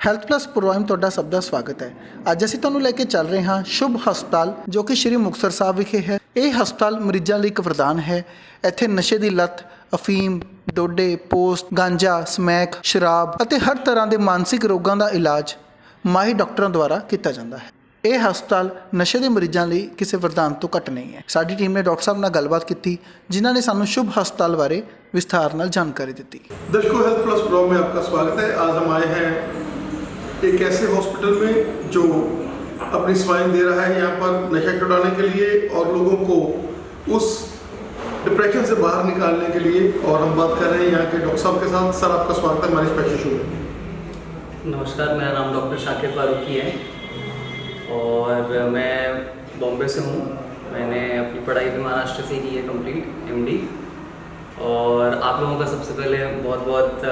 Health plus programme ਤੁਹਾਡਾ ਸਭ ਦਾ ਸਵਾਗਤ ਹੈ। ਅੱਜ ਅਸੀਂ ਤੁਹਾਨੂੰ ਲੈ ਕੇ ਚੱਲ ਰਹੇ ਹਾਂ ਸ਼ੁਭ ਹਸਪਤਾਲ ਜੋ ਕਿ ਸ਼੍ਰੀ ਮੁਕਤਸਰ ਸਾਹਿਬ ਵਿਖੇ ਹੈ। ਇਹ ਹਸਪਤਾਲ ਮਰੀਜ਼ਾਂ ਲਈ ਇੱਕ ਵਰਦਾਨ ਹੈ। ਇੱਥੇ ਨਸ਼ੇ ਦੀ ਲੱਤ, ਅਫੀਮ, ਡੋਡੇ, ਪੋਸਟ, ਗਾਂਜਾ, ਸਮੈਕ, ਸ਼ਰਾਬ ਅਤੇ ਹਰ ਤਰ੍ਹਾਂ ਦੇ ਮਾਨਸਿਕ ਰੋਗਾਂ ਦਾ ਇਲਾਜ ਮਾਹਿਰ ਡਾਕਟਰਾਂ ਦੁਆਰਾ ਕੀਤਾ ਜਾਂਦਾ ਹੈ। ਇਹ ਹਸਪਤਾਲ ਨਸ਼ੇ ਦੇ ਮਰੀਜ਼ਾਂ ਲਈ ਕਿਸੇ ਵਰਦਾਨ ਤੋਂ ਘੱਟ ਨਹੀਂ ਹੈ। ਸਾਡੀ ਟੀਮ ਨੇ ਡਾਕਟਰ ਸਾਹਿਬ ਨਾਲ ਗੱਲਬਾਤ ਕੀਤੀ जिन्हों ने सानू शुभ हस्पताल बारे विस्तार नाल जानकारी दी। दर्शकों, हेल्थ प्लस प्रोग्राम में आपका स्वागत है। आज हम आए हैं एक ऐसे हॉस्पिटल में जो अपनी सेवाएं दे रहा है यहाँ पर नशा छुड़ाने के लिए और लोगों को उस डिप्रेशन से बाहर निकालने के लिए। और हम बात कर रहे हैं यहाँ के डॉक्टर साहब के साथ। सर, आपका स्वागत है हमारे स्पेशल शो में। नमस्कार, मेरा नाम डॉक्टर शाकिर फारूकी है और मैं बॉम्बे से हूँ। मैंने अपनी पढ़ाई भी महाराष्ट्र से की है कंप्लीट, MD। और आप लोगों का सबसे पहले बहुत बहुत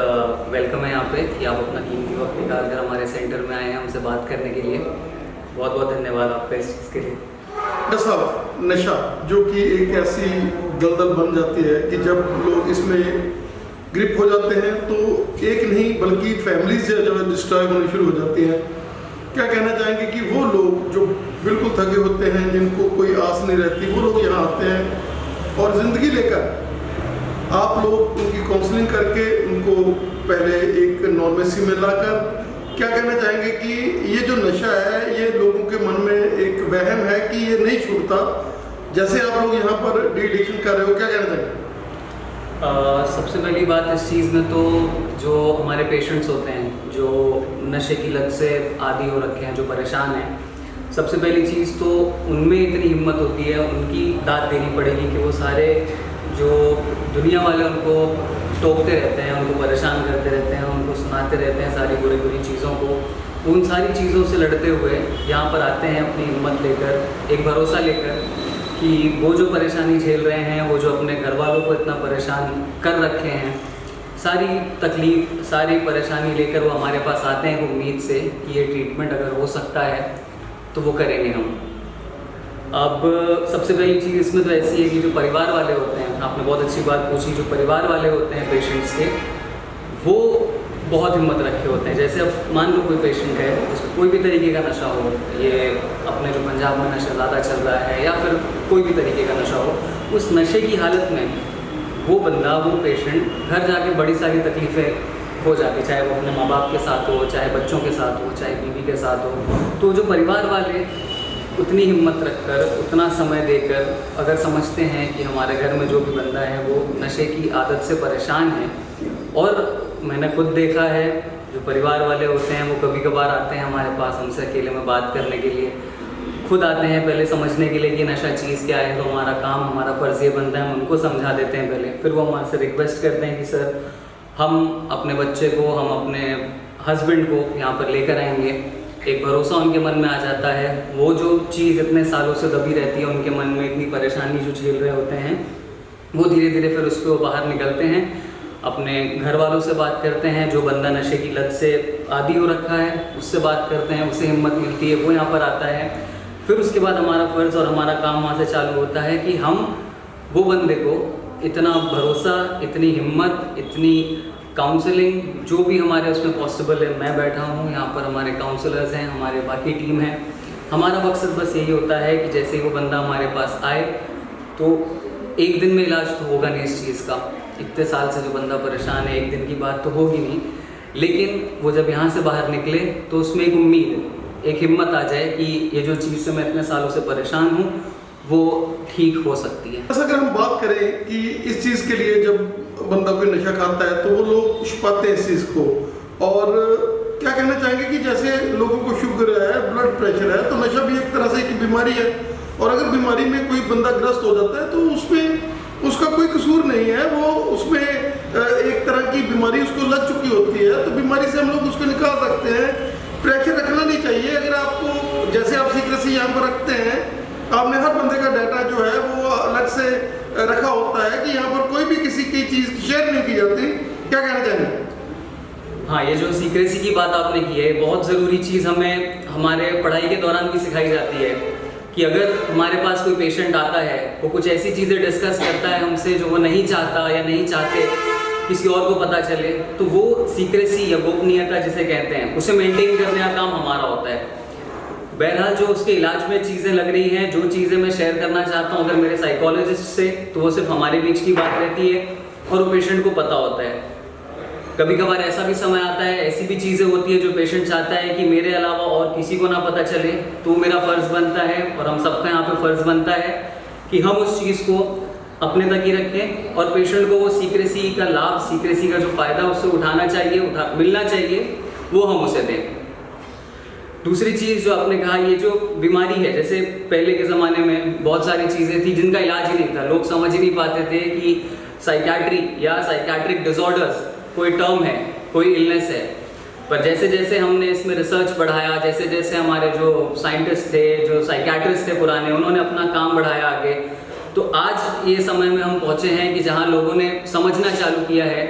वेलकम है यहाँ पे कि आप अपना कीमती वक्त निकाल कर हमारे सेंटर में आए हैं हमसे बात करने के लिए। बहुत बहुत धन्यवाद आपका इस चीज़ के लिए। डॉक्टर साहब, नशा जो कि एक ऐसी दलदल बन जाती है कि जब लोग इसमें ग्रिप हो जाते हैं तो एक नहीं बल्कि फैमिलीज जो है डिस्ट्रॉय होनी शुरू हो जाती हैं। क्या कहना चाहेंगे कि वो लोग जो बिल्कुल थके होते हैं, जिनको कोई आस नहीं रहती, वो लोग यहाँ आते हैं और ज़िंदगी लेकर आप लोग उनकी काउंसलिंग करके उनको पहले एक नॉर्मेसी में लाकर, क्या कहना चाहेंगे कि ये जो नशा है ये लोगों के मन में एक वहम है कि ये नहीं छूटता, जैसे आप लोग यहाँ पर डी एडिक्शन कर रहे हो, क्या कहना चाहेंगे? सबसे पहली बात इस चीज़ में तो जो हमारे पेशेंट्स होते हैं जो नशे की लत से आदी हो रखे हैं, जो परेशान हैं, सबसे पहली चीज़ तो उनमें इतनी हिम्मत होती है, उनकी दाद देनी पड़ेगी कि वो सारे जो दुनिया वाले उनको टोकते रहते हैं, उनको परेशान करते रहते हैं, उनको सुनाते रहते हैं सारी बुरी बुरी चीज़ों को, उन सारी चीज़ों से लड़ते हुए यहाँ पर आते हैं अपनी हिम्मत लेकर, एक भरोसा लेकर कि वो जो परेशानी झेल रहे हैं, वो जो अपने घर वालों को इतना परेशान कर रखे हैं, सारी तकलीफ़, सारी परेशानी लेकर वो हमारे पास आते हैं उम्मीद से कि ये ट्रीटमेंट अगर हो सकता है तो वो करेंगे हम। अब सबसे पहली चीज़ इसमें तो ऐसी है कि जो परिवार वाले होते हैं, आपने बहुत अच्छी बात पूछी, जो परिवार वाले होते हैं पेशेंट्स के, वो बहुत हिम्मत रखे होते हैं। जैसे अब मान लो कोई पेशेंट है जिसको कोई भी तरीके का नशा हो, ये अपने जो पंजाब में नशा ज़्यादा चल रहा है या फिर कोई भी तरीके का नशा हो, उस नशे की हालत में वो बंदा, वो पेशेंट घर जाके बड़ी सारी तकलीफ़ें हो जाती, चाहे वो अपने माँ बाप के साथ हो, चाहे बच्चों के साथ हो, चाहे बीवी के साथ हो। तो जो परिवार वाले उतनी हिम्मत रखकर, उतना समय देकर अगर समझते हैं कि हमारे घर में जो भी बंदा है वो नशे की आदत से परेशान है, और मैंने खुद देखा है जो परिवार वाले होते हैं वो कभी कभार आते हैं हमारे पास हमसे अकेले में बात करने के लिए, खुद आते हैं पहले समझने के लिए कि नशा चीज़ क्या है। तो हमारा काम, हमारा फ़र्ज़ ये बनता है हम उनको समझा देते हैं पहले, फिर वो हमारे से रिक्वेस्ट करते हैं कि सर हम अपने बच्चे को, हम अपने हस्बैंड को यहाँ पर लेकर आएंगे। एक भरोसा उनके मन में आ जाता है, वो जो चीज़ इतने सालों से दबी रहती है उनके मन में, इतनी परेशानी जो झेल रहे होते हैं, वो धीरे धीरे फिर उस पर वो बाहर निकलते हैं, अपने घर वालों से बात करते हैं, जो बंदा नशे की लत से आदी हो रखा है उससे बात करते हैं, उसे हिम्मत मिलती है, वो यहाँ पर आता है। फिर उसके बाद हमारा फ़र्ज़ और हमारा काम वहाँ से चालू होता है कि हम वो बंदे को इतना भरोसा, इतनी हिम्मत, इतनी काउंसलिंग जो भी हमारे उसमें पॉसिबल है, मैं बैठा हूँ यहाँ पर, हमारे काउंसलर्स हैं, हमारे बाकी टीम है, हमारा मकसद बस यही होता है कि जैसे ही वो बंदा हमारे पास आए तो एक दिन में इलाज तो होगा नहीं इस चीज़ का, इतने साल से जो बंदा परेशान है, एक दिन की बात तो होगी नहीं, लेकिन वो जब यहाँ से बाहर निकले तो उसमें एक उम्मीद, एक हिम्मत आ जाए कि ये जो चीज़ से मैं इतने सालों से परेशान हूँ वो ठीक हो सकती है। बस अगर हम बात करें कि इस चीज़ के लिए जब बंदा कोई नशा खाता है तो वो लोग छुपाते हैं इस चीज़ को, और क्या कहना चाहेंगे कि जैसे लोगों को शुगर है, ब्लड प्रेशर है, तो नशा भी एक तरह से एक बीमारी है, और अगर बीमारी में कोई बंदा ग्रस्त हो जाता है तो उसमें उसका कोई कसूर नहीं है, वो उसमें एक तरह की बीमारी उसको लग चुकी होती है, तो बीमारी से हम लोग उसको निकाल सकते हैं। प्रेशर रखना नहीं चाहिए। अगर आपको, जैसे आप सीक्रेसी यहाँ पर रखते हैं, आपने हर बंदे का डाटा जो है वो अलग से रखा होता है कि यहाँ पर कोई भी किसी की चीज़ शेयर नहीं की जाती, क्या कहना चाहेंगे? हाँ, ये जो सीक्रेसी की बात आपने की है, बहुत ज़रूरी चीज़ हमें हमारे पढ़ाई के दौरान भी सिखाई जाती है कि अगर हमारे पास कोई पेशेंट आता है, वो कुछ ऐसी चीज़ें डिस्कस करता है हमसे जो वो नहीं चाहता या नहीं चाहते, किसी और को पता चले, तो वो सीक्रेसी या गोपनीयता जिसे कहते हैं उसे मेंटेन करने का काम हमारा होता है। बहरहाल जो उसके इलाज में चीज़ें लग रही हैं, जो चीज़ें मैं शेयर करना चाहता हूँ अगर मेरे साइकोलॉजिस्ट से, तो वो सिर्फ हमारे बीच की बात रहती है और वो पेशेंट को पता होता है। कभी कभार ऐसा भी समय आता है, ऐसी भी चीज़ें होती है जो पेशेंट चाहता है कि मेरे अलावा और किसी को ना पता चले, तो मेरा फ़र्ज़ बनता है और हम सबका यहाँ पे फ़र्ज़ बनता है कि हम उस चीज़ को अपने तक ही रखें और पेशेंट को वो सीक्रेसी का लाभ, सीक्रेसी का जो फ़ायदा उससे उठाना चाहिए, मिलना चाहिए, वो हम उसे दें। दूसरी चीज़ जो आपने कहा, ये जो बीमारी है, जैसे पहले के ज़माने में बहुत सारी चीज़ें थी जिनका इलाज ही नहीं था, लोग समझ ही नहीं पाते थे कि साइकियाट्री या साइकियाट्रिक डिसऑर्डर्स कोई टर्म है, कोई इलनेस है। पर जैसे जैसे हमने इसमें रिसर्च बढ़ाया, जैसे जैसे हमारे जो साइंटिस्ट थे, जो साइकियाट्रिस्ट थे पुराने, उन्होंने अपना काम बढ़ाया आगे, तो आज ये समय में हम पहुँचे हैं कि जहाँ लोगों ने समझना चालू किया है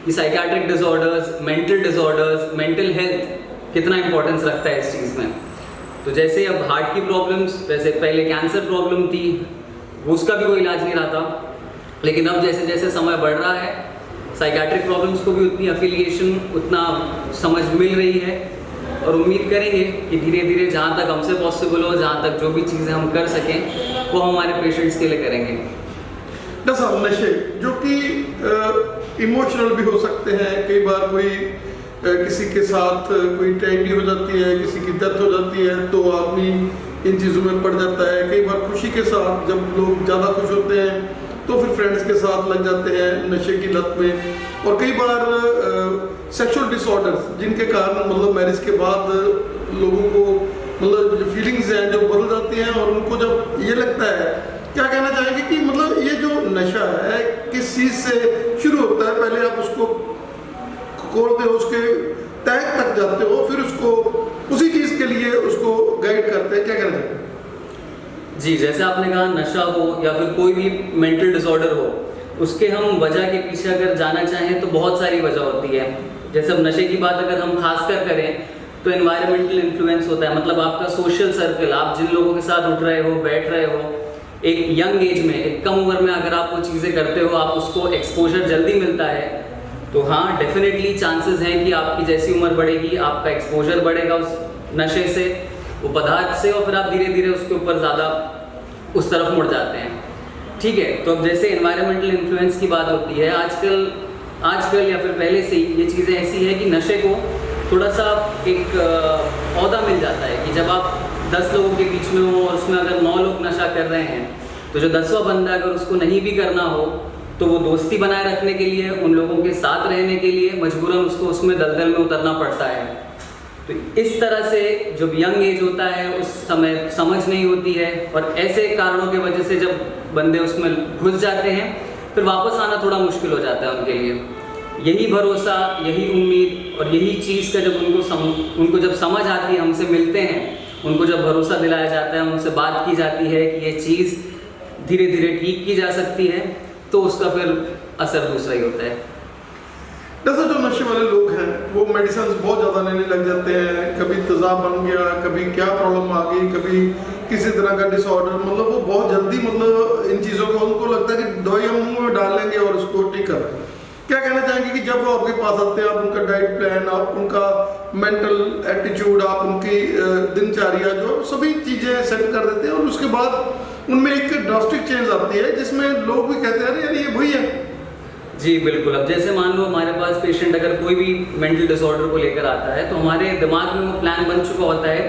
कि psychiatric disorders, mental disorders, mental health कितना इंपॉर्टेंस रखता है इस चीज़ में। तो जैसे अब हार्ट की प्रॉब्लम्स, वैसे पहले कैंसर प्रॉब्लम थी, उसका भी कोई इलाज नहीं रहा था, लेकिन अब जैसे जैसे समय बढ़ रहा है, साइकियाट्रिक प्रॉब्लम्स को भी उतनी एफिलिएशन, उतना समझ मिल रही है और उम्मीद करेंगे कि धीरे धीरे जहाँ तक हमसे पॉसिबल हो, जहाँ तक जो भी चीज़ें हम कर सकें, वो हम हमारे पेशेंट्स के लिए करेंगे। डॉक्टर साहब, नशे जो कि इमोशनल भी हो सकते हैं, कई बार कोई किसी के साथ कोई ट्रेजेडी हो जाती है, किसी की डेथ हो जाती है, तो आदमी इन चीज़ों में पड़ जाता है। कई बार खुशी के साथ जब लोग ज़्यादा खुश होते हैं तो फिर फ्रेंड्स के साथ लग जाते हैं नशे की लत में। और कई बार सेक्सुअल डिसऑर्डर्स जिनके कारण मतलब मैरिज के बाद लोगों को मतलब जो फीलिंग्स हैं जो बदल जाती हैं, और उनको जब ये लगता है, क्या कहना चाहेंगे कि मतलब ये जो नशा है किस चीज़ से शुरू होता है? पहले आप उसको खोलते हो, उसके तह तक जाते हो, फिर उसको उसी चीज़ के लिए उसको गाइड करते हैं, क्या कहना चाहेंगे? जी, जैसे आपने कहा, नशा हो या फिर कोई भी मेंटल डिसऑर्डर हो, उसके हम वजह के पीछे अगर जाना चाहें तो बहुत सारी वजह होती है। जैसे अब नशे की बात अगर हम खासकर करें तो एनवायरमेंटल इन्फ्लुएंस होता है, मतलब आपका सोशल सर्कल, आप जिन लोगों के साथ उठ रहे हो, बैठ रहे हो, एक यंग एज में, एक कम उम्र में अगर आप वो चीज़ें करते हो, आप उसको एक्सपोजर जल्दी मिलता है, तो हाँ डेफिनेटली चांसेस हैं कि आपकी जैसी उम्र बढ़ेगी, आपका एक्सपोजर बढ़ेगा उस नशे से, वो पदार्थ से, और फिर आप धीरे धीरे उसके ऊपर ज़्यादा उस तरफ मुड़ जाते हैं। ठीक है, तो अब जैसे एनवायरमेंटल इन्फ्लुएंस की बात होती है, आजकल या फिर पहले से ही ये चीज़ें ऐसी है कि नशे को थोड़ा सा एक औहदा मिल जाता है कि जब आप 10 लोगों के बीच में हो और उसमें अगर 9 लोग नशा कर रहे हैं, तो जो 10वां बंदा अगर उसको नहीं भी करना हो तो वो दोस्ती बनाए रखने के लिए, उन लोगों के साथ रहने के लिए मजबूरन उसको उसमें दलदल में उतरना पड़ता है। तो इस तरह से जब यंग एज होता है उस समय समझ नहीं होती है, और ऐसे कारणों की वजह से जब बंदे उसमें घुस जाते हैं फिर वापस आना थोड़ा मुश्किल हो जाता है उनके लिए। यही भरोसा, यही उम्मीद और यही चीज़ का जब उनको जब समझ आती है, हमसे मिलते हैं, उनको जब भरोसा दिलाया जाता है, उनसे बात की जाती है कि ये चीज़ धीरे धीरे ठीक की जा सकती है, तो उसका फिर असर दूसरा ही होता है। जैसे जो नशे वाले लोग हैं वो मेडिसिन बहुत ज़्यादा लेने लग जाते हैं, कभी तेज़ाब बन गया, कभी क्या प्रॉब्लम आ गई, कभी किसी तरह का डिसऑर्डर, मतलब वो बहुत जल्दी मतलब इन चीज़ों को उनको लगता है कि दवाई हम मुँह में डाल लेंगे और उसको ठीक कर लेंगे। क्या कहना चाहेंगे कि जब वो आपके पास आते हैं, आप उनका डाइट प्लान, आप उनका मेंटल एटीट्यूड, आप उनकी दिनचर्या जो सभी चीज़ें सेट कर देते हैं, और उसके बाद उनमें एक ड्रास्टिक चेंज आती है जिसमें लोग भी कहते हैं अरे यार ये वही है। जी बिल्कुल। अब जैसे मान लो हमारे पास पेशेंट अगर कोई भी मेंटल डिसऑर्डर को लेकर आता है, तो हमारे दिमाग में वो प्लान बन चुका होता है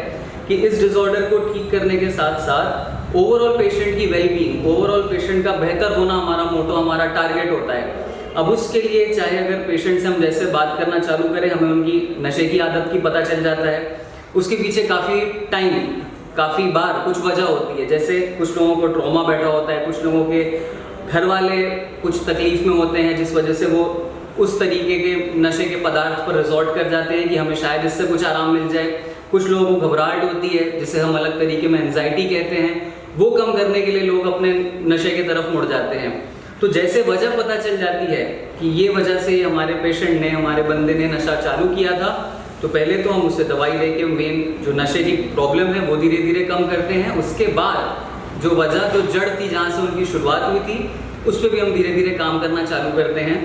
कि इस डिसऑर्डर को ठीक करने के साथ साथ ओवरऑल पेशेंट की वेलबींग, ओवरऑल पेशेंट का बेहतर होना हमारा मोटो, हमारा टारगेट होता है। अब उसके लिए चाहे अगर पेशेंट से हम जैसे बात करना चालू करें, हमें उनकी नशे की आदत की पता चल जाता है, उसके पीछे काफ़ी बार कुछ वजह होती है। जैसे कुछ लोगों को ट्रॉमा बैठा होता है, कुछ लोगों के घर वाले कुछ तकलीफ में होते हैं जिस वजह से वो उस तरीके के नशे के पदार्थ पर रिजॉर्ट कर जाते हैं कि हमें शायद इससे कुछ आराम मिल जाए। कुछ लोगों को घबराहट होती है जिसे हम अलग तरीके में एंजाइटी कहते हैं, वो कम करने के लिए लोग अपने नशे की तरफ मुड़ जाते हैं। तो जैसे वजह पता चल जाती है कि ये वजह से हमारे पेशेंट ने, हमारे बंदे ने नशा चालू किया था, तो पहले तो हम उसे दवाई दे के मेन जो नशे की प्रॉब्लम है वो धीरे धीरे कम करते हैं। उसके बाद जो वजह, जो जड़ थी जहाँ से उनकी शुरुआत हुई थी, उस पर भी हम धीरे धीरे काम करना चालू करते हैं।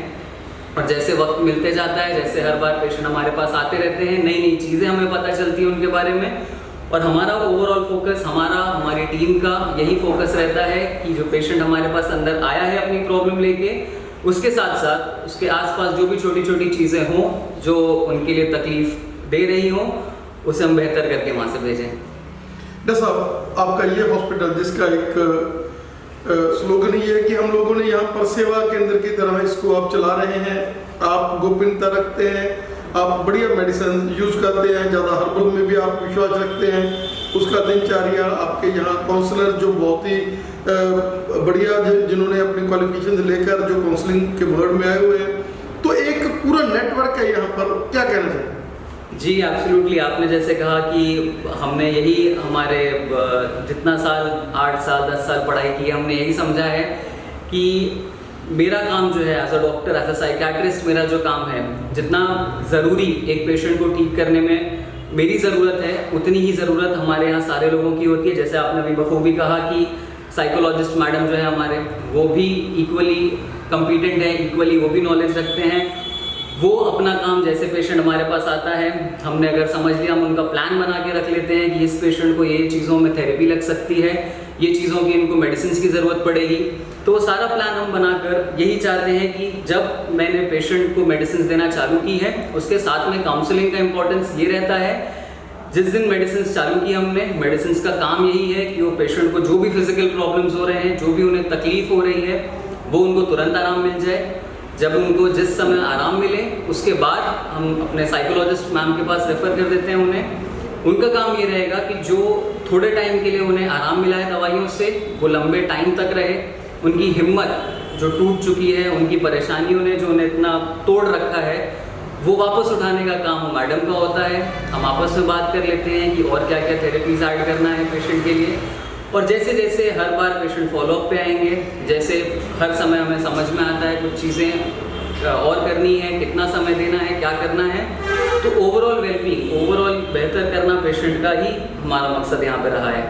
और जैसे वक्त मिलते जाता है, जैसे हर बार पेशेंट हमारे पास आते रहते हैं, नई नई चीज़ें हमें पता चलती हैं उनके बारे में, और हमारा ओवरऑल फोकस, हमारी टीम का यही फोकस रहता है कि जो पेशेंट हमारे पास अंदर आया है अपनी प्रॉब्लम लेके, उसके साथ साथ उसके आसपास जो भी छोटी छोटी चीज़ें हों जो उनके लिए तकलीफ दे रही हों, उसे हम बेहतर करके वहाँ से भेजें। डॉक्टर साहब, आपका ये हॉस्पिटल जिसका एक स्लोगन ही है कि हम लोगों ने यहाँ पर सेवा केंद्र की तरह इसको आप चला रहे हैं, आप गोपनीयता रखते हैं, आप बढ़िया मेडिसिन यूज़ करते हैं, ज़्यादा हर्बल में भी आप विश्वास रखते हैं, उसका दिनचर्या आपके यहाँ काउंसलर जो बहुत ही बढ़िया जिन्होंने अपनी क्वालिफिकेशन लेकर जो काउंसलिंग के वर्ड में आए हुए हैं, तो एक पूरा नेटवर्क है यहाँ पर, क्या कहना चाहिए? जी एब्सोल्युटली, आपने जैसे कहा कि हमने यही हमारे जितना साल 8 साल 10 साल पढ़ाई की, हमने यही समझा है कि मेरा काम जो है as a doctor, as a psychiatrist, मेरा जो काम है, जितना ज़रूरी एक पेशेंट को ठीक करने में मेरी ज़रूरत है, उतनी ही ज़रूरत हमारे यहाँ सारे लोगों की होती है। जैसे आपने अभी बखूबी कहा कि साइकोलॉजिस्ट मैडम जो है हमारे, वो भी इक्वली कम्पिटेंट है, इक्वली वो भी नॉलेज रखते हैं। वो अपना काम, जैसे पेशेंट हमारे पास आता है, हमने अगर समझ लिया, हम उनका प्लान बना के रख लेते हैं कि इस पेशेंट को ये चीज़ों में थेरेपी लग सकती है, ये चीज़ों की इनको मेडिसिन की ज़रूरत पड़ेगी, तो वो सारा प्लान हम बनाकर यही चाहते हैं कि जब मैंने पेशेंट को मेडिसिन देना चालू की है, उसके साथ में काउंसलिंग का इम्पोर्टेंस ये रहता है। जिस दिन मेडिसिन चालू की हमने, मेडिसिन का काम यही है कि वो पेशेंट को जो भी फिजिकल प्रॉब्लम्स हो रहे हैं, जो भी उन्हें तकलीफ हो रही है, वो उनको तुरंत आराम मिल जाए। जब उनको जिस समय आराम मिले, उसके बाद हम अपने साइकोलॉजिस्ट मैम के पास रेफ़र कर देते हैं उन्हें। उनका काम ये रहेगा कि जो थोड़े टाइम के लिए उन्हें आराम मिला है दवाइयों से, वो लंबे टाइम तक रहे, उनकी हिम्मत जो टूट चुकी है, उनकी परेशानियों ने जो उन्हें इतना तोड़ रखा है, वो वापस उठाने का काम मैडम का होता है। हम आपस में बात कर लेते हैं कि और क्या क्या थेरेपीज ऐड करना है पेशेंट के लिए, और जैसे जैसे हर बार पेशेंट फॉलोअप पे आएंगे, जैसे हर समय हमें समझ में आता है कुछ चीज़ें और करनी है, कितना समय देना है, क्या करना है, तो ओवरऑल वेलबींग, ओवरऑल बेहतर करना पेशेंट का ही हमारा मकसद यहाँ पे रहा है।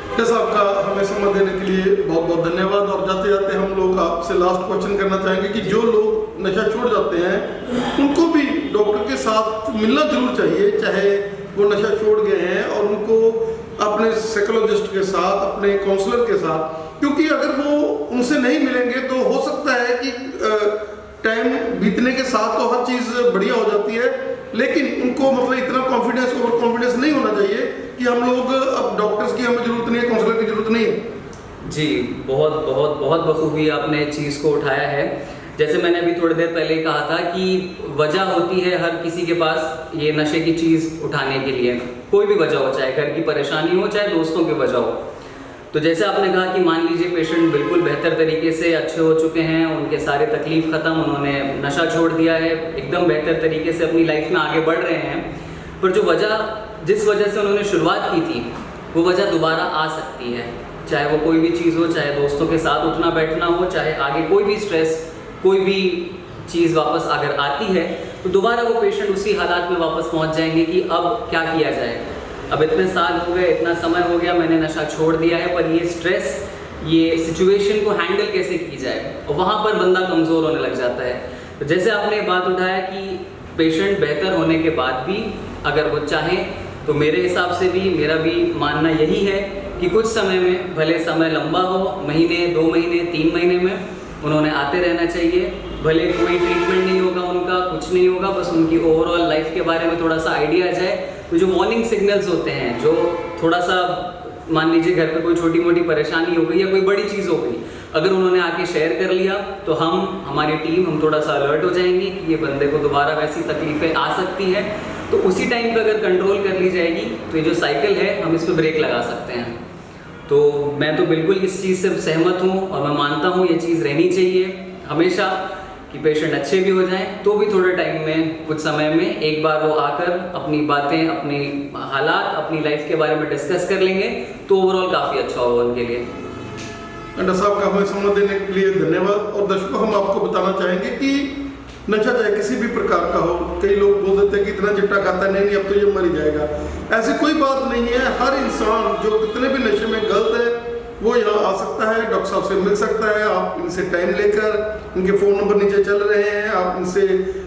डॉक्टर साहब का हमें समय देने के लिए बहुत बहुत धन्यवाद। और जाते जाते हम लोग आपसे लास्ट क्वेश्चन करना चाहेंगे कि जो लोग नशा छोड़ जाते हैं, उनको भी डॉक्टर के साथ मिलना जरूर चाहिए, चाहे वो नशा छोड़ गए हैं, और उनको अपने साइकोलॉजिस्ट के साथ, अपने काउंसलर के साथ, क्योंकि अगर वो उनसे नहीं मिलेंगे तो हो सकता है कि टाइम बीतने के साथ तो हर चीज़ बढ़िया हो जाती है, लेकिन उनको मतलब इतना कॉन्फिडेंस, ओवर कॉन्फिडेंस नहीं होना चाहिए कि हम लोग अब डॉक्टर्स की हमें ज़रूरत नहीं है, काउंसलर की ज़रूरत नहीं है। जी, बहुत बहुत बहुत बखूबी आपने चीज़ को उठाया है। जैसे मैंने अभी थोड़ी देर पहले कहा था कि वजह होती है हर किसी के पास ये नशे की चीज़ उठाने के लिए, कोई भी वजह हो, चाहे घर की परेशानी हो, चाहे दोस्तों की वजह हो। तो जैसे आपने कहा कि मान लीजिए पेशेंट बिल्कुल बेहतर तरीके से अच्छे हो चुके हैं, उनके सारे तकलीफ ख़त्म, उन्होंने नशा छोड़ दिया है, एकदम बेहतर तरीके से अपनी लाइफ में आगे बढ़ रहे हैं, पर जो वजह, जिस वजह से उन्होंने शुरुआत की थी, वो वजह दोबारा आ सकती है, चाहे वो कोई भी चीज़ हो, चाहे दोस्तों के साथ उठना बैठना हो, चाहे आगे कोई भी स्ट्रेस, कोई भी चीज़ वापस अगर आती है, तो दोबारा वो पेशेंट उसी हालात में वापस पहुंच जाएंगे कि अब क्या किया जाए, अब इतने साल हो गए, इतना समय हो गया, मैंने नशा छोड़ दिया है, पर ये स्ट्रेस, ये सिचुएशन को हैंडल कैसे की जाए, और वहाँ पर बंदा कमज़ोर होने लग जाता है। तो जैसे आपने बात उठाया कि पेशेंट बेहतर होने के बाद भी अगर वो चाहें, तो मेरे हिसाब से भी, मेरा भी मानना यही है कि कुछ समय में, भले समय लंबा हो, महीने, 2 महीने, 3 महीने में, उन्होंने आते रहना चाहिए। भले कोई ट्रीटमेंट नहीं होगा उनका, कुछ नहीं होगा, बस उनकी ओवरऑल लाइफ के बारे में थोड़ा सा आइडिया आ जाए। तो जो वार्निंग सिग्नल्स होते हैं, जो थोड़ा सा मान लीजिए घर पे कोई छोटी मोटी परेशानी हो गई या कोई बड़ी चीज़ हो गई, अगर उन्होंने आके शेयर कर लिया, तो हमारी टीम, हम थोड़ा सा अलर्ट हो जाएंगे कि ये बंदे को दोबारा वैसी तकलीफें आ सकती हैं। तो उसी टाइम पे अगर कंट्रोल कर ली जाएगी, तो ये जो साइकिल है, हम इस पर ब्रेक लगा सकते हैं। तो मैं तो बिल्कुल इस चीज़ से सहमत हूँ, और मैं मानता हूँ ये चीज़ रहनी चाहिए हमेशा, कि पेशेंट अच्छे भी हो जाएं, तो भी थोड़े टाइम में, कुछ समय में एक बार वो आकर अपनी बातें, अपनी हालात, अपनी लाइफ के बारे में डिस्कस कर लेंगे, तो ओवरऑल काफ़ी अच्छा होगा उनके लिए। डॉक्टर साहब का हमें समय देने के लिए धन्यवाद। और दर्शकों, हम आपको बताना चाहेंगे कि नशा चाहे किसी भी प्रकार का हो, कई लोग बोल देते हैं कि इतना चिट्टा खाता है, नहीं अब तो ये मर ही जाएगा। ऐसी कोई बात नहीं है। हर इंसान जो कितने भी नशे में गलत है, वो यहाँ आ सकता है, डॉक्टर साहब से मिल सकता है। आप इनसे टाइम लेकर, इनके फ़ोन नंबर नीचे चल रहे हैं, आप इनसे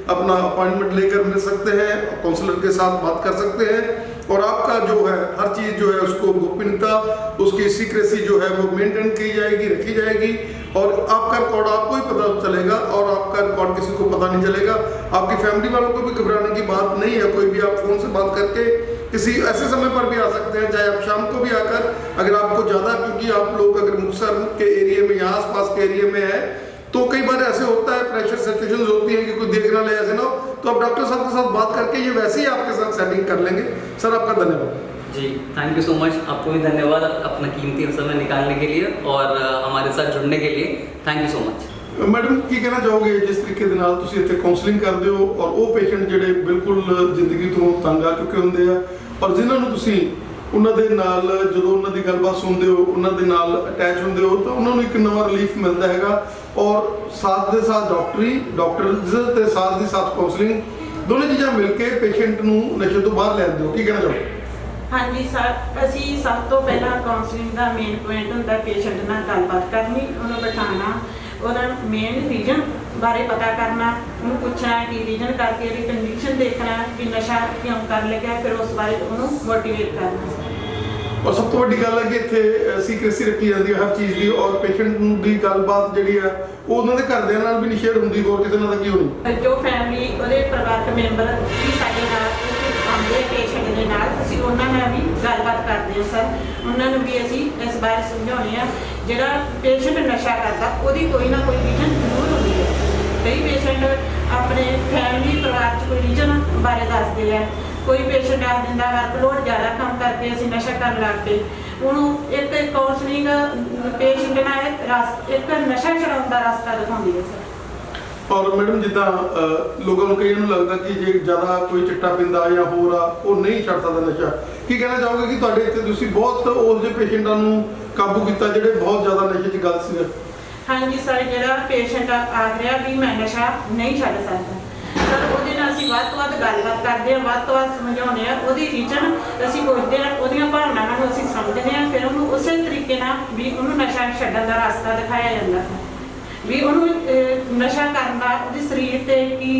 अपना अपॉइंटमेंट लेकर मिल सकते हैं, काउंसलर के साथ बात कर सकते हैं और आपका जो है हर चीज़ जो है उसको गोपनीयता, उसकी सीक्रेसी जो है वो मेंटेन की जाएगी, रखी जाएगी और आपका रिकॉर्ड आपको ही पता चलेगा और आपका रिकॉर्ड किसी को पता नहीं चलेगा। आपकी फैमिली वालों को भी घबराने की बात नहीं है। कोई भी आप फ़ोन से बात करके किसी ऐसे समय पर भी आ सकते हैं, चाहे आप शाम को भी आकर, अगर आपको ज़्यादा, क्योंकि आप लोग अगर मुक्तसर के एरिया में या आसपास के एरिया में है तो कई बार ऐसे होता है, प्रेशर सिचुएशंस होती हैं कि कोई देख ना ले, ऐसे ना हो, तो आप डॉक्टर साहब के साथ बात करके ये वैसे ही आपके साथ सेटिंग कर लेंगे। सर आपका धन्यवाद। जी, थैंक यू सो मच। आपको भी धन्यवाद अपना कीमती समय निकालने के लिए और हमारे साथ जुड़ने के लिए। Thank you so much. Madam की कहना चाहोगे जिस तरीके ਦੇ ਨਾਲ ਤੁਸੀਂ ਇੱਥੇ ਕਾਉਂਸਲਿੰਗ ਕਰਦੇ ਹੋ ਔਰ ਉਹ ਪੇਸ਼ੈਂਟ ਜਿਹੜੇ ਬਿਲਕੁਲ ਜ਼ਿੰਦਗੀ ਤੋਂ ਤੰਗ ਆ ਚੁੱਕੇ ਹੁੰਦੇ ਆ ਔਰ ਜਿਨ੍ਹਾਂ ਨੂੰ ਤੁਸੀਂ ਉਹਨਾਂ ਦੇ ਨਾਲ ਜਦੋਂ ਉਹਨਾਂ ਦੀ ਗੱਲਬਾਤ ਸੁਣਦੇ ਹੋ, ਉਹਨਾਂ ਦੇ ਨਾਲ ਅਟੈਚ ਹੁੰਦੇ ਹੋ ਤਾਂ ਉਹਨਾਂ ਨੂੰ ਇੱਕ ਨਵਾਂ ਰਿਲੀਫ ਮਿਲਦਾ ਹੈਗਾ ਔਰ ਸਾਥ ਦੇ ਸਾਥ ਡਾਕਟਰ ਦੇ ਸਾਥ ਦੀ ਸਾਥ ਕਾਉਂਸਲਿੰਗ ਦੋਨੇ ਚੀਜ਼ਾਂ ਮਿਲ ਕੇ ਪੇਸ਼ੈਂਟ ਨੂੰ ਨਸ਼ੇ ਤੋਂ ਬਾਹਰ ਲੈ ਆਉਂਦੇ ਹੋ। ਕੀ ਕਹਿਣਾ ਚਾਹੋਗੇ? ਹਾਂਜੀ ਸਰ, ਅਸੀਂ ਸਭ ਤੋਂ ਪਹਿਲਾਂ ਕਾਉਂਸਲਿੰਗ ਦਾ ਮੇਨ ਪੁਆਇੰਟ ਹੁੰਦਾ ਪੇਸ਼ੈਂਟ ਨਾਲ ਗੱਲਬਾਤ ਕਰਨੀ, ਉਹਨੂੰ ਬਿਠਾਉਣਾ, ਉਹਦਾ ਮੇਨ ਰੀਜ਼ਨ ਬਾਰੇ ਪਤਾ ਕਰਨਾ, ਉਹਨੂੰ ਪੁੱਛਣਾ ਕਿ ਰੀਜ਼ਨ ਕਰਕੇ ਉਹਦੀ ਕੰਡੀਸ਼ਨ ਦੇਖਣਾ ਕਿ ਨਸ਼ਾ ਕਿਉਂ ਕਰ ਲੱਗਿਆ, ਫਿਰ ਉਸ ਬਾਰੇ ਉਹਨੂੰ ਮੋਟੀਵੇਟ ਕਰਨਾ। ਔਰ ਸਭ ਤੋਂ ਵੱਡੀ ਗੱਲ ਹੈ ਕਿ ਇੱਥੇ ਸੀਕ੍ਰੇਸੀ ਰੱਖੀ ਜਾਂਦੀ ਹੈ ਹਰ ਚੀਜ਼ ਦੀ ਔਰ ਪੇਸ਼ੈਂਟ ਦੀ ਗੱਲਬਾਤ ਜਿਹੜੀ ਹੈ ਉਹ ਉਹਨਾਂ ਦੇ ਘਰਦਿਆਂ ਨਾਲ ਵੀ ਨਹੀਂ ਸ਼ੇਅਰ ਹੁੰਦੀ, ਹੋਰ ਕਿਸੇ ਨਾਲ ਤਾਂ ਕੀ ਹੋਣੀ। ਜੋ ਫੈਮਿਲੀ ਉਹਦੇ ਪਰਿਵਾਰਕ ਮੈਂਬਰ ਵੀ ਸਾਡੇ ਨਾਲ ਆਉਂਦੇ ਪੇਸ਼ੈਂਟ ਦੇ ਨਾਲ, ਅਸੀਂ ਉਹਨਾਂ ਨਾਲ ਵੀ ਗੱਲਬਾਤ ਕਰਦੇ ਹਾਂ ਸਰ। ਉਹਨਾਂ ਨੂੰ ਵੀ ਅਸੀਂ ਇਸ ਬਾਰੇ ਸਮਝਾਉਂਦੇ ਹਾਂ ਜਿਹੜਾ ਪੇਸ਼ੈਂਟ ਨਸ਼ਾ ਕਰਦਾ ਉਹਦੀ ਕੋਈ ਨਾ ਕੋਈ ਰੀਜ਼ਨ ਜ਼ਰੂਰ ਹੁੰਦੀ ਹੈ। ਕਈ ਪੇਸ਼ੈਂਟ ਆਪਣੇ ਫੈਮਿਲੀ ਪਰਿਵਾਰ 'ਚ ਕੋਈ ਰੀਜ਼ਨ ਬਾਰੇ ਦੱਸਦੇ ਆ। ਕੋਈ ਪੇਸ਼ੈਂਟ ਆ ਦਿੰਦਾ ਵਰਕਲੋਡ ਜ਼ਿਆਦਾ ਕੰਮ ਕਰਕੇ ਅਸੀਂ ਨਸ਼ਾ ਕਰਨ ਲੱਗ ਪਏ, ਉਹਨੂੰ ਇੱਕ ਕਾਉਂਸਲਿੰਗ ਪੇਸ਼ੈਂਟ ਨਾਲ ਇੱਕ ਨਸ਼ਾ ਛਡਾਉਣ ਦਾ ਰਸਤਾ ਦਿਖਾਉਂਦੀ ਹੈ ਸਰ। ਔਰ ਮੈਡਮ ਜਿੱਦਾਂ ਲੋਕਾਂ ਨੂੰ ਕਈਆਂ ਨੂੰ ਲੱਗਦਾ ਕਿ ਜੇ ਜ਼ਿਆਦਾ ਕੋਈ ਚਿੱਟਾ ਪੀਂਦਾ ਜਾਂ ਹੋਰ ਆ ਉਹ ਨਹੀਂ ਛੱਡ ਸਕਦਾ ਨਸ਼ਾ, ਕੀ ਕਹਿਣਾ ਚਾਹੋਗੇ ਕਿ ਤੁਹਾਡੇ ਇੱਥੇ ਤੁਸੀਂ ਬਹੁਤ ਉਸ ਜਿਹੇ ਪੇਸ਼ੈਂਟਾਂ ਨੂੰ ਕਾਬੂ ਕੀਤਾ ਜਿਹੜੇ ਬਹੁਤ ਜ਼ਿਆਦਾ ਨਸ਼ੇ 'ਚ ਗਲਤ ਸੀਗੇ? ਹਾਂਜੀ ਸਰ, ਜਿਹੜਾ ਪੇਸ਼ੈਂਟ ਆ ਰਿਹਾ ਵੀ ਮੈਂ ਨਸ਼ਾ ਨਹੀਂ ਛੱਡ ਸਕਦਾ ਸਰ, ਉਹਦੇ ਨਾਲ ਅਸੀਂ ਵੱਧ ਤੋਂ ਵੱਧ ਗੱਲਬਾਤ ਕਰਦੇ ਹਾਂ, ਵੱਧ ਤੋਂ ਵੱਧ ਸਮਝਾਉਂਦੇ ਹਾਂ, ਉਹਦੀ ਰੀਜ਼ਨ ਅਸੀਂ ਪੁੱਛਦੇ ਹਾਂ, ਉਹਦੀਆਂ ਭਾਵਨਾਵਾਂ ਨੂੰ ਅਸੀਂ ਸਮਝਦੇ ਹਾਂ, ਫਿਰ ਉਹਨੂੰ ਉਸੇ ਤਰੀਕੇ ਨਾਲ ਵੀ ਉਹਨੂੰ ਨਸ਼ਾ ਛੱਡਣ ਦਾ ਰਸਤਾ ਦਿਖਾਇਆ ਜਾਂਦਾ ਹੈ ਵੀ ਉਹਨੂੰ ਨਸ਼ਾ ਕਰਨ ਦਾ ਉਹਦੇ ਸਰੀਰ 'ਤੇ ਕੀ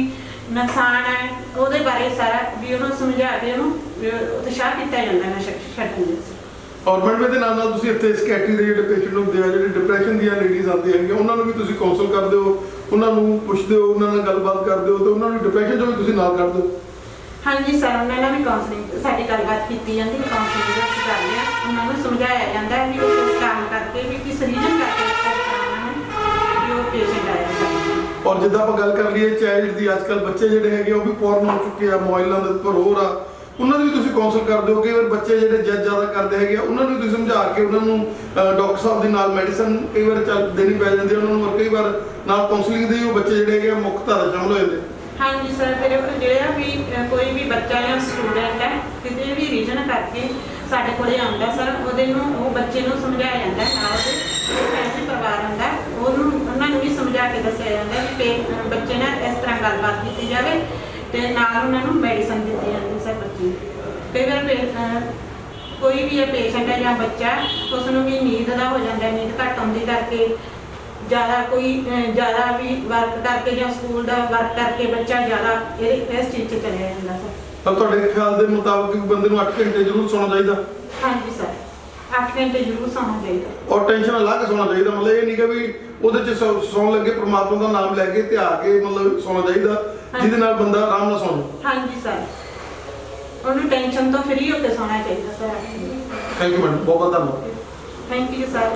ਨੁਕਸਾਨ ਹੈ ਉਹਦੇ ਬਾਰੇ ਸਾਰਾ ਵੀ ਉਹਨੂੰ ਸਮਝਾ ਕੇ ਉਹਨੂੰ ਉਤਸ਼ਾਹ ਕੀਤਾ ਜਾਂਦਾ ਨਸ਼ਾ ਛੱਡਣ ਦੇ। ਔਰ ਮੈਡਮ ਦੇ ਨਾਲ ਤੁਸੀਂ ਇੱਥੇ ਸਕੈਟਰੀ ਦੇ ਜਿਹੜੇ ਪੇਸ਼ੈਂਟ ਹੁੰਦੇ ਆ, ਜਿਹੜੇ ਡਿਪਰੈਸ਼ਨ ਦੀਆਂ ਲੇਡੀਜ਼ ਆਉਂਦੀਆਂ ਹੈਗੀਆਂ, ਉਹਨਾਂ ਨੂੰ ਵੀ ਤੁਸੀਂ ਕਾਉਂਸਲ ਕਰਦੇ ਹੋ, ਉਹਨਾਂ ਨੂੰ ਪੁੱਛਦੇ ਹੋ, ਉਹਨਾਂ ਨਾਲ ਗੱਲਬਾਤ ਕਰਦੇ ਹੋ ਤੇ ਉਹਨਾਂ ਨੂੰ ਡਿਪਰੈਸ਼ਨ ਤੋਂ ਵੀ ਤੁਸੀਂ ਨਾਲ ਕਰਦੇ ਹੋ? ਹਾਂਜੀ ਸਰ, ਉਹਨਾਂ ਨਾਲ ਵੀ ਕਾਉਂਸਲਿੰਗ ਸਾਡੀ ਗੱਲਬਾਤ ਕੀਤੀ ਜਾਂਦੀ, ਕਾਉਂਸਲਿੰਗ ਅਸੀਂ ਕਰਦੇ ਹਾਂ, ਉਹਨਾਂ ਨੂੰ ਸਮਝਾਇਆ ਜਾਂਦਾ ਵੀ ਉਹ ਕਿਸ ਕੰਮ ਕਰਕੇ ਵੀ ਕਿਸ ਰੀਜ਼ਨ ਕਰਕੇ ਪੇਸ਼ੈਂਟ ਆਇਆ। ਔਰ ਜਿੱਦਾਂ ਆਪਾਂ ਗੱਲ ਕਰ ਲਈਏ ਚਾਈਲਡ ਦੀ, ਅੱਜ ਕੱਲ੍ਹ ਬੱਚੇ ਜਿਹੜੇ ਹੈਗੇ ਉਹ ਵੀ ਪੋਰਨ ਹੋ ਚੁੱਕੇ ਆ, ਮੋਬਾਈਲਾਂ ਦੇ ਉੱਪਰ ਹੋਰ ਆ, ਉਹਨਾਂ ਦੀ ਵੀ ਤੁਸੀਂ ਕਾਉਂਸਲ ਕਰਦੇ ਹੋ। ਕਈ ਵਾਰ ਬੱਚੇ ਜਿਹੜੇ ਜ਼ਿਆਦਾ ਕਰਦੇ ਹੈਗੇ ਆ ਉਹਨਾਂ ਨੂੰ ਤੁਸੀਂ ਸਮਝਾ ਕੇ ਉਹਨਾਂ ਨੂੰ ਡਾਕਟਰ ਸਾਹਿਬ ਦੇ ਨਾਲ ਮੈਡੀਸਨ ਕਈ ਵਾਰ ਦੇਣੀ ਪੈ ਜਾਂਦੀ ਹੈ ਉਹਨਾਂ ਨੂੰ, ਔਰ ਕਈ ਵਾਰ ਨਾਲ ਕਾਉਂਸਲਿੰਗ ਦੇ ਉਹ ਬੱਚੇ ਜਿਹੜੇ ਹੈਗੇ ਆ ਮੁੱਖ ਧਾਰਾ ਸ਼ਾਮਲ ਹੋ ਜਾਂਦੇ। ਹਾਂਜੀ ਸਰ, ਫਿਰ ਜਿਹੜਾ ਵੀ ਕੋਈ ਵੀ ਬੱਚਾ ਜਾਂ ਸਟੂਡੈਂਟ ਹੈ ਕਿਸੇ ਵੀ ਰੀਜ਼ਨ ਕਰਕੇ ਸਾਡੇ ਕੋਲੇ ਆਉਂਦਾ ਸਰ, ਉਹਦੇ ਨੂੰ ਉਹ ਬੱਚੇ ਨੂੰ ਸਮਝਾਇਆ ਜਾਂਦਾ, ਨਾਲ ਉਹਦੇ ਫੈਮਿਲੀ ਪਰਿਵਾਰ ਹੁੰਦਾ ਉਹਨਾਂ ਨੂੰ ਵੀ ਸਮਝਾ ਕੇ ਦੱਸਿਆ ਜਾਂਦਾ ਕਿ ਬੱਚੇ ਨਾਲ ਇਸ ਤਰ੍ਹਾਂ ਗੱਲਬਾਤ ਕੀਤੀ ਜਾਵੇ ਤੇ ਨਾਲ ਉਹਨਾਂ ਨੂੰ ਮੈਡੀਸਨ ਦਿੱਤੀ ਜਾਂਦੀ ਸਰ ਬੱਚੇ ਨੂੰ। ਕਈ ਵਾਰ ਕੋਈ ਵੀ ਪੇਸ਼ੈਂਟ ਹੈ ਜਾਂ ਬੱਚਾ, ਉਸ ਨੂੰ ਵੀ ਨੀਂਦ ਦਾ ਹੋ ਜਾਂਦਾ, ਨੀਂਦ ਘੱਟ ਆਉਂਦੀ ਕਰਕੇ ਜ਼ਿਆਦਾ ਵੀ ਵਰਕ ਕਰਕੇ ਜਾਂ ਸਕੂਲ ਦਾ ਵਰਕ ਕਰਕੇ ਬੱਚਾ ਜ਼ਿਆਦਾ ਇਸ ਚੀਜ਼ 'ਚ ਚਲਿਆ ਜਾਂਦਾ ਸਰ। ਤਾਂ ਤੁਹਾਡੇ ਖਿਆਲ ਦੇ ਮੁਤਾਬਕ ਬੰਦੇ ਨੂੰ 8 ਘੰਟੇ ਜ਼ਰੂਰ ਸੌਣਾ ਚਾਹੀਦਾ? ਹਾਂਜੀ ਸਰ, 8 ਘੰਟੇ ਜ਼ਰੂਰ ਸੌਣਾ ਚਾਹੀਦਾ ਔਰ ਟੈਨਸ਼ਨ ਲਾ ਕੇ ਸੌਣਾ ਚਾਹੀਦਾ, ਮਤਲਬ ਇਹ ਨਹੀਂ ਕਿ ਵੀ ਉਹਦੇ 'ਚ ਸੌਣ ਲੱਗੇ ਪ੍ਰਮਾਤਮਾ ਦਾ ਨਾਮ ਲੈ ਕੇ ਧਿਆ ਕੇ ਮਤਲਬ ਸੌਣਾ ਚਾਹੀਦਾ, ਜਿਹਦੇ ਨਾਲ ਬੰਦਾ ਆਰਾਮ ਨਾਲ ਸੌਣਾ। ਹਾਂਜੀ ਸਰ, ਉਹਨੂੰ ਟੈਨਸ਼ਨ ਤੋਂ ਫਰੀ ਹੋ ਕੇ ਸੌਣਾ ਚਾਹੀਦਾ ਸਰ। ਥੈਂਕ ਯੂ ਮੈਡਮ, ਬਹੁਤ ਬਹੁਤ ਧੰਨਵਾਦ। Thank you sir.